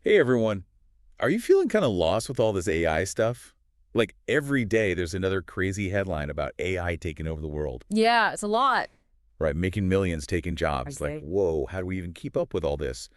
Hey everyone, are you feeling kind of lost with all this AI stuff? Like every day there's another crazy headline about AI taking over the world, Yeah, it's a lot. right? Making millions, taking I jobs. Like, say. whoa, how do we even keep up with all this?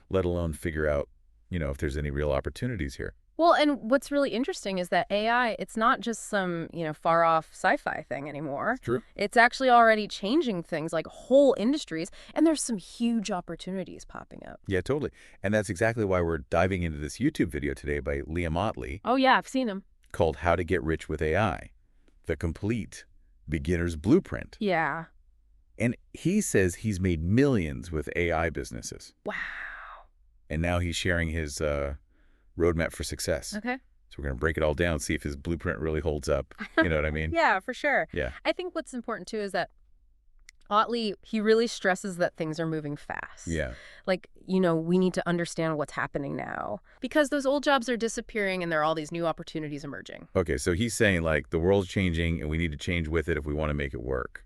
Let alone figure out, if there's any real opportunities here. Well, and what's really interesting is that AI, it's not just some, far off sci-fi thing anymore. True. It's actually already changing things like whole industries, and there's some huge opportunities popping up. Yeah, totally. And that's exactly why we're diving into this YouTube video today by Liam Otley Oh yeah, I've seen them. called How to Get Rich with AI, the complete beginner's blueprint. Yeah. And he says he's made millions with AI businesses. Wow. And now he's sharing his roadmap for success. Okay. So we're going to break it all down, see if his blueprint really holds up. You know what I mean? Yeah, for sure. Yeah. I think what's important too is that Otley, he really stresses that things are moving fast. Yeah. Like, we need to understand what's happening now because those old jobs are disappearing and there are all these new opportunities emerging. Okay, so he's saying, like, the world's changing and we need to change with it if we want to make it work.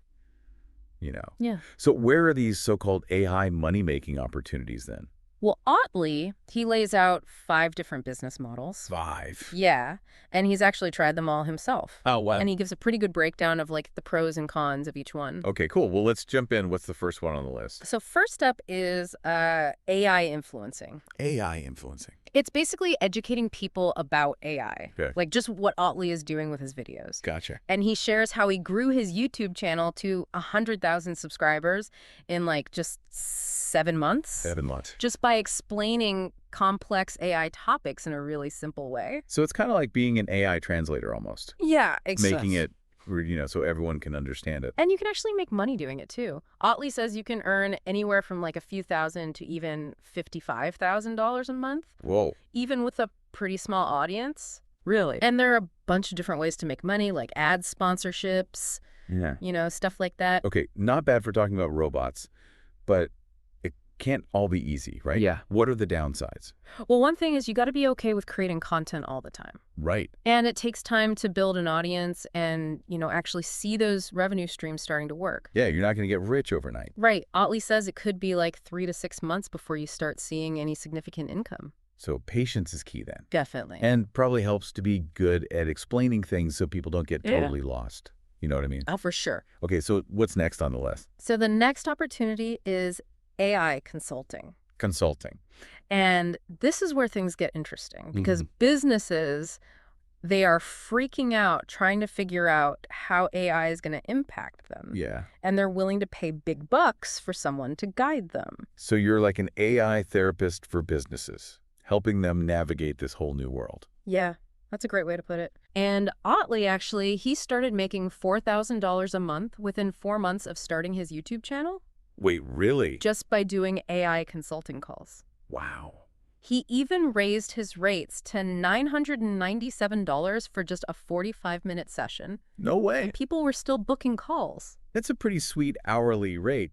Yeah. So where are these so-called AI money-making opportunities then? Well, Otley, he lays out 5 different business models. 5. Yeah, and he's actually tried them all himself. Oh, wow. And he gives a pretty good breakdown of like the pros and cons of each one. Okay, cool. Well, let's jump in. What's the first one on the list? So first up is AI influencing. AI influencing. It's basically educating people about AI, Okay. like just what Otley is doing with his videos. Gotcha. And he shares how he grew his YouTube channel to 100,000 subscribers in like just 7 months. 7 months. Just by explaining complex AI topics in a really simple way. So it's kind of like being an AI translator almost. Yeah, Making it, so everyone can understand it. And you can actually make money doing it too. Otley says you can earn anywhere from like a few thousand to even $55,000 a month, Whoa. even with a pretty small audience. Really? And there are a bunch of different ways to make money, like ad sponsorships, Yeah. stuff like that. Okay, not bad for talking about robots, but it can't all be easy, right? Yeah. What are the downsides? Well, one thing is you got to be okay with creating content all the time. Right. And it takes time to build an audience and, actually see those revenue streams starting to work. Yeah, you're not going to get rich overnight. Right. Otley says it could be like 3 to 6 months before you start seeing any significant income. So patience is key then. Definitely. And probably helps to be good at explaining things so people don't get Yeah. totally lost. You know what I mean? Oh, for sure. Okay, so what's next on the list? So the next opportunity is AI consulting. Consulting. And this is where things get interesting because Mhm. businesses, they are freaking out trying to figure out how AI is going to impact them. Yeah. And they're willing to pay big bucks for someone to guide them. So you're like an AI therapist for businesses, helping them navigate this whole new world. Yeah, that's a great way to put it. And Otley, actually, he started making $4,000 a month within 4 months of starting his YouTube channel Wait, really? just by doing AI consulting calls. Wow. He even raised his rates to $997 for just a 45-minute session. No way. And people were still booking calls. That's a pretty sweet hourly rate.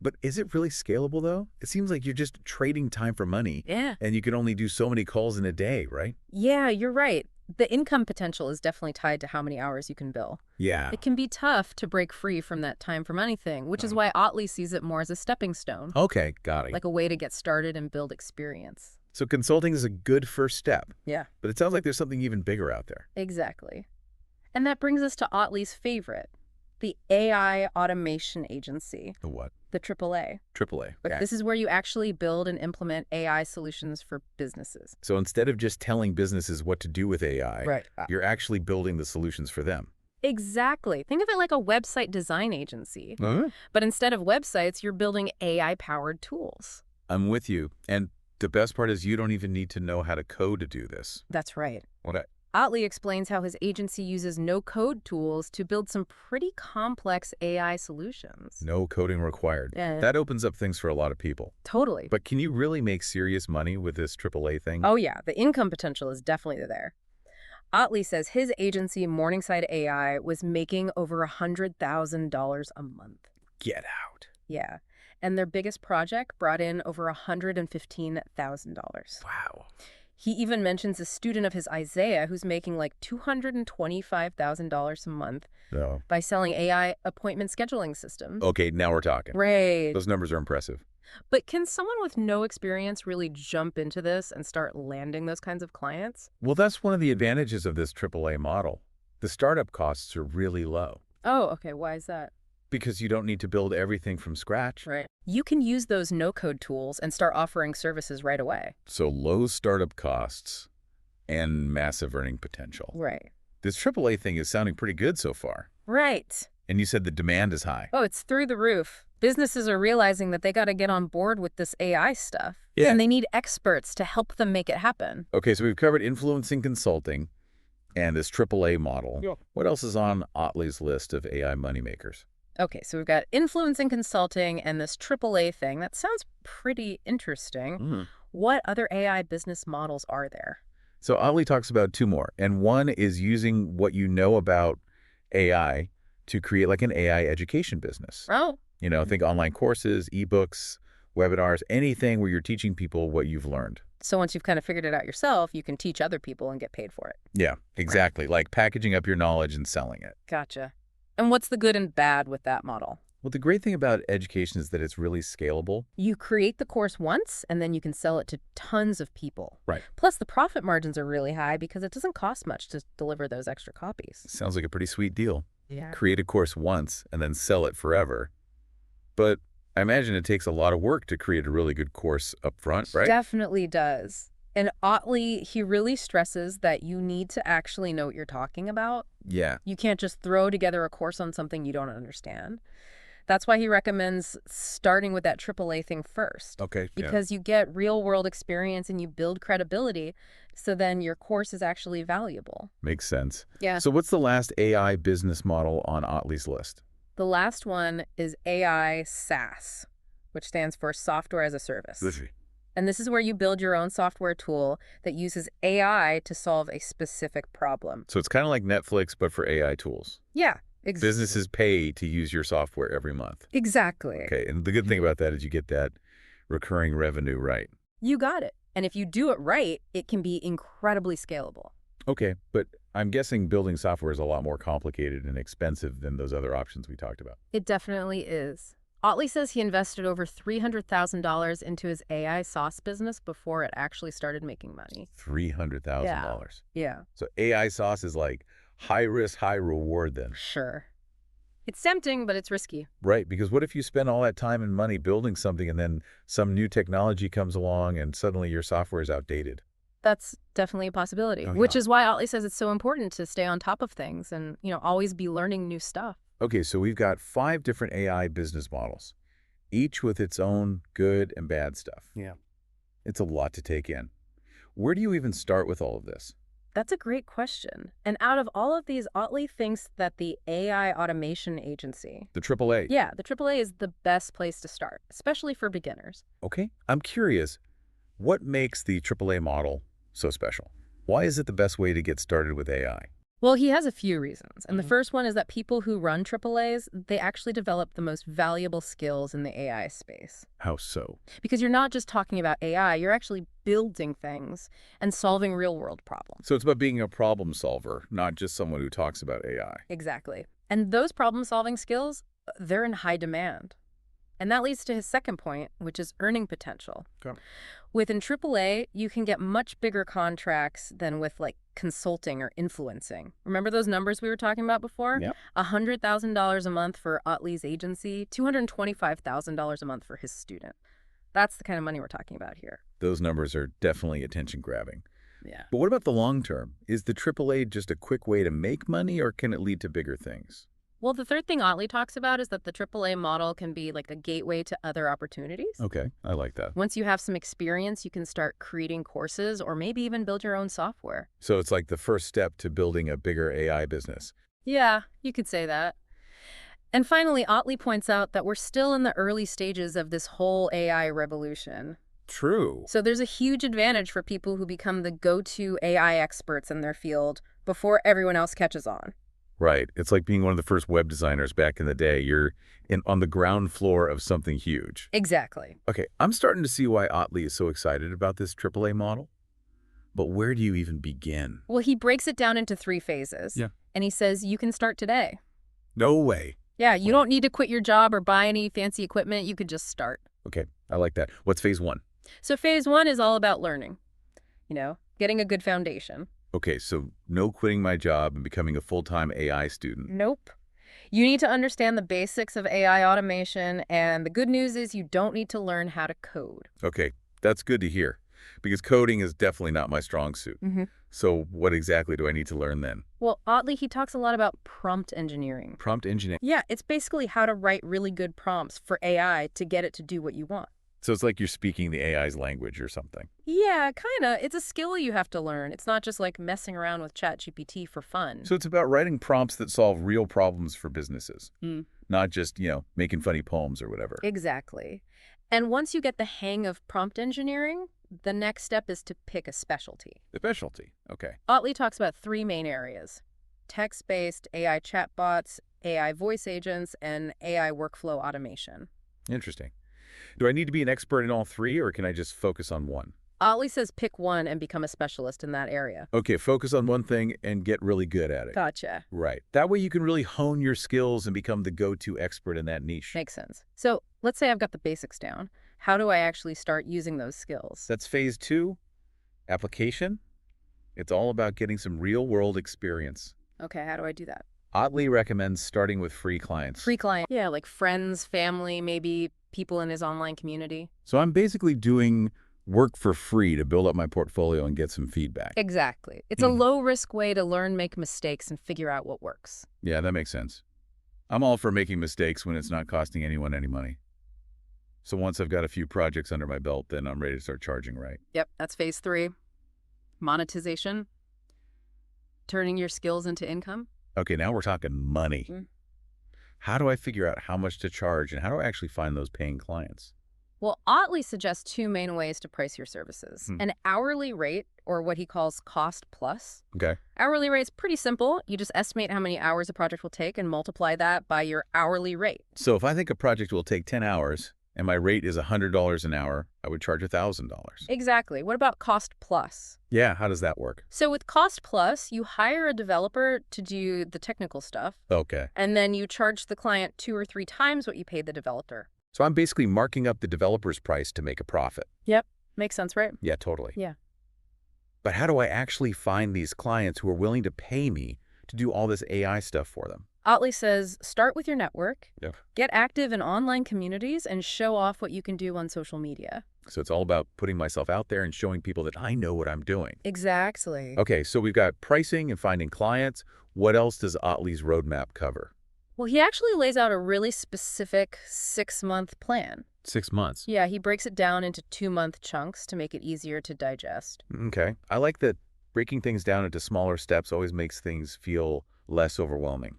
But is it really scalable, though? It seems like you're just trading time for money, Yeah. and you can only do so many calls in a day, right? Yeah, you're right. The income potential is definitely tied to how many hours you can bill. Yeah. It can be tough to break free from that time for money thing, which is why Otley sees it more as a stepping stone, Okay, got it. like a way to get started and build experience. So consulting is a good first step, Yeah, but it sounds like there's something even bigger out there. exactly. And that brings us to Otley's favorite, the AI automation agency, The what? the AAA. AAA. Okay. This is where you actually build and implement AI solutions for businesses. So instead of just telling businesses what to do with AI, Right. you're actually building the solutions for them. Exactly. Think of it like a website design agency. But instead of websites, you're building AI-powered tools. I'm with you. And the best part is you don't even need to know how to code to do this. That's right. What? Otley explains how his agency uses no-code tools to build some pretty complex AI solutions. No coding required. Yeah. That opens up things for a lot of people. Totally. But can you really make serious money with this AAA thing? Oh yeah, the income potential is definitely there. Otley says his agency, Morningside AI, was making over $100,000 a month. Get out. Yeah. And their biggest project brought in over $115,000. Wow. He even mentions a student of his, Isaiah, who's making like $225,000 a month No. by selling AI appointment scheduling systems. Okay, now we're talking. Right. Those numbers are impressive. But can someone with no experience really jump into this and start landing those kinds of clients? Well, that's one of the advantages of this AAA model. The startup costs are really low Oh, okay. Why is that? because you don't need to build everything from scratch. Right. You can use those no-code tools and start offering services right away. So low startup costs and massive earning potential. Right. This AAA thing is sounding pretty good so far. Right. And you said the demand is high. Oh, it's through the roof. Businesses are realizing that they got to get on board with this AI stuff. Yeah. And they need experts to help them make it happen. Okay, so we've covered influencing consulting and this AAA model. Yeah. What else is on Otley's list of AI moneymakers? Okay, so we've got influence in consulting and this AAA thing. That sounds pretty interesting. What other AI business models are there? So Otley talks about two more, and one is using what you know about AI to create like an AI education business. Oh, You know, think online courses, ebooks, webinars, anything where you're teaching people what you've learned. so once you've kind of figured it out yourself, you can teach other people and get paid for it. Yeah, exactly. Like packaging up your knowledge and selling it. Gotcha. And what's the good and bad with that model? Well, the great thing about education is that it's really scalable. You create the course once, and then you can sell it to tons of people. Right. Plus, the profit margins are really high because it doesn't cost much to deliver those extra copies. Sounds like a pretty sweet deal. Yeah. Create a course once and then sell it forever. But I imagine it takes a lot of work to create a really good course up front, right? Definitely does. And Otley, he really stresses that you need to actually know what you're talking about. Yeah. You can't just throw together a course on something you don't understand. That's why he recommends starting with that AAA thing first. Okay. Because you get real-world experience and you build credibility, so then your course is actually valuable. Makes sense. Yeah. So what's the last AI business model on Otley's list? The last one is AI SaaS, which stands for Software as a Service. And this is where you build your own software tool that uses AI to solve a specific problem. So it's kind of like Netflix, but for AI tools. Yeah. Businesses pay to use your software every month. Exactly. Okay, and the good thing about that is you get that recurring revenue right. You got it. And if you do it right, it can be incredibly scalable. Okay, but I'm guessing building software is a lot more complicated and expensive than those other options we talked about. It definitely is. Otley says he invested over $300,000 into his AI sauce business before it actually started making money. $300,000. Yeah. So AI sauce is like high risk, high reward then. Sure. It's tempting, but it's risky. Right, because what if you spend all that time and money building something and then some new technology comes along and suddenly your software is outdated? That's definitely a possibility, Oh, which yeah. is why Otley says it's so important to stay on top of things and, always be learning new stuff. Okay, so we've got 5 different AI business models, each with its own good and bad stuff. Yeah. It's a lot to take in. Where do you even start with all of this? That's a great question. And out of all of these, Otley thinks that the AI automation agency, The AAA. yeah, the AAA is the best place to start, especially for beginners. Okay, I'm curious, what makes the AAA model so special? Why is it the best way to get started with AI? Well, he has a few reasons. And the first one is that people who run AAAs, they actually develop the most valuable skills in the AI space. How so? Because you're not just talking about AI, you're actually building things and solving real-world problems. So it's about being a problem solver, not just someone who talks about AI. Exactly. And those problem-solving skills, they're in high demand. And that leads to his second point, which is earning potential. Okay. Within AAA, you can get much bigger contracts than with like consulting or influencing. Remember those numbers we were talking about before? Yep. $100,000 a month for Otley's agency, $225,000 a month for his student. That's the kind of money we're talking about here. Those numbers are definitely attention-grabbing. Yeah. But what about the long term? Is the AAA just a quick way to make money, or can it lead to bigger things? Well, the third thing Otley talks about is that the AAA model can be like a gateway to other opportunities. Okay, I like that. Once you have some experience, you can start creating courses or maybe even build your own software. So it's like the first step to building a bigger AI business. Yeah, you could say that. And finally, Otley points out that we're still in the early stages of this whole AI revolution. True. So there's a huge advantage for people who become the go-to AI experts in their field before everyone else catches on. Right. It's like being one of the first web designers back in the day. You're on the ground floor of something huge. Exactly. Okay, I'm starting to see why Otley is so excited about this AAA model. But where do you even begin? Well, he breaks it down into 3 phases. Yeah. And he says you can start today. No way. Yeah, you don't need to quit your job or buy any fancy equipment. You could just start. Okay, I like that. What's phase one? So phase one is all about learning, getting a good foundation. Okay, so no quitting my job and becoming a full-time AI student. Nope. You need to understand the basics of AI automation, and the good news is you don't need to learn how to code. Okay, that's good to hear, because coding is definitely not my strong suit. So what exactly do I need to learn then? Well, oddly, he talks a lot about prompt engineering. Prompt engineering. Yeah, it's basically how to write really good prompts for AI to get it to do what you want. So it's like you're speaking the AI's language or something. Yeah, kind of. It's a skill you have to learn. It's not just like messing around with ChatGPT for fun. So it's about writing prompts that solve real problems for businesses, not just, making funny poems or whatever. Exactly. And once you get the hang of prompt engineering, the next step is to pick a specialty. The specialty. Okay. Otley talks about three main areas: text-based AI chatbots, AI voice agents, and AI workflow automation. Interesting. Do I need to be an expert in all three, or can I just focus on one? Otley says pick one and become a specialist in that area. Okay, focus on one thing and get really good at it. Gotcha. Right. That way you can really hone your skills and become the go-to expert in that niche. Makes sense. So let's say I've got the basics down. How do I actually start using those skills? That's phase two, application. It's all about getting some real-world experience. Okay, how do I do that? Otley recommends starting with free clients. Free client. Yeah, like friends, family, maybe people in his online community. So I'm basically doing work for free to build up my portfolio and get some feedback. Exactly. It's a low-risk way to learn, make mistakes, and figure out what works. Yeah, that makes sense. I'm all for making mistakes when it's not costing anyone any money. So once I've got a few projects under my belt, then I'm ready to start charging right. Yep, that's phase three. Monetization. Turning your skills into income. Okay, now we're talking money. How do I figure out how much to charge, and how do I actually find those paying clients? Well, Otley suggests two main ways to price your services. An hourly rate, or what he calls cost plus. Okay. Hourly rate's pretty simple. You just estimate how many hours a project will take and multiply that by your hourly rate. So if I think a project will take 10 hours and my rate is $100 an hour, I would charge $1,000. Exactly. What about cost plus? Yeah, how does that work? So with cost plus, you hire a developer to do the technical stuff. Okay. And then you charge the client 2 or 3 times what you paid the developer. So I'm basically marking up the developer's price to make a profit. Yep. Makes sense, right? Yeah, totally. Yeah. But how do I actually find these clients who are willing to pay me to do all this AI stuff for them? Otley says, start with your network, Yep. get active in online communities, and show off what you can do on social media. So it's all about putting myself out there and showing people that I know what I'm doing. Exactly. Okay, so we've got pricing and finding clients. What else does Otley's roadmap cover? Well, he actually lays out a really specific 6-month plan. 6 months. Yeah, he breaks it down into 2-month chunks to make it easier to digest. Okay. I like that breaking things down into smaller steps always makes things feel less overwhelming.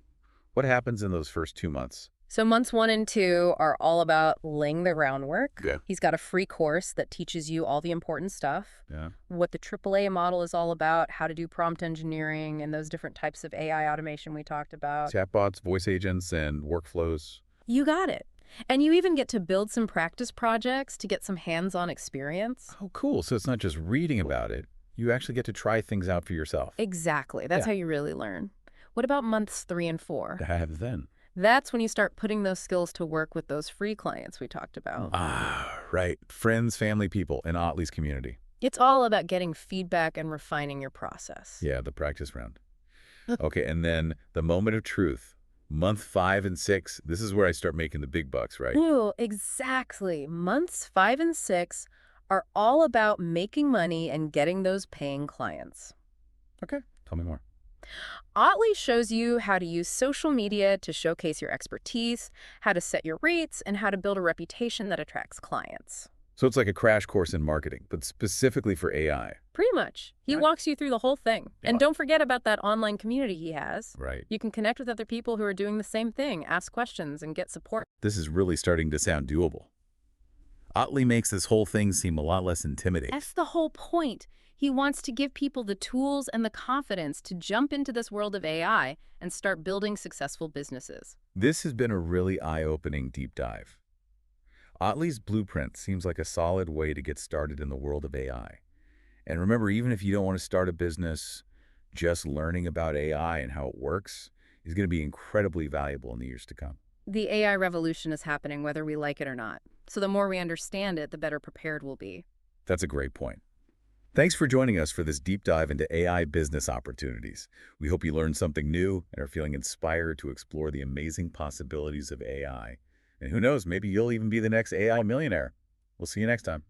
What happens in those first 2 months? So months 1 and 2 are all about laying the groundwork. Yeah. He's got a free course that teaches you all the important stuff. Yeah. What the AAA model is all about, how to do prompt engineering, and those different types of AI automation we talked about. Chatbots, voice agents, and workflows. You got it. And you even get to build some practice projects to get some hands-on experience. Oh, cool. So it's not just reading about it. You actually get to try things out for yourself. Exactly. That's how you really learn. What about months 3 and 4? To have then. That's when you start putting those skills to work with those free clients we talked about. Ah, right. Friends, family, people in Otley's community. It's all about getting feedback and refining your process. Yeah, the practice round. Okay, and then the moment of truth. Month 5 and 6, this is where I start making the big bucks, right? Ooh, exactly. Months 5 and 6 are all about making money and getting those paying clients. Okay, tell me more. Otley shows you how to use social media to showcase your expertise, how to set your rates, and how to build a reputation that attracts clients. So it's like a crash course in marketing, but specifically for AI. Pretty much. He walks you through the whole thing. Yeah. And don't forget about that online community he has. Right. You can connect with other people who are doing the same thing, ask questions, and get support. This is really starting to sound doable. Otley makes this whole thing seem a lot less intimidating. That's the whole point. He wants to give people the tools and the confidence to jump into this world of AI and start building successful businesses. This has been a really eye-opening deep dive. Otley's blueprint seems like a solid way to get started in the world of AI. And remember, even if you don't want to start a business, just learning about AI and how it works is going to be incredibly valuable in the years to come. The AI revolution is happening whether we like it or not. So the more we understand it, the better prepared we'll be. That's a great point. Thanks for joining us for this deep dive into AI business opportunities. We hope you learned something new and are feeling inspired to explore the amazing possibilities of AI. And who knows, maybe you'll even be the next AI millionaire. We'll see you next time.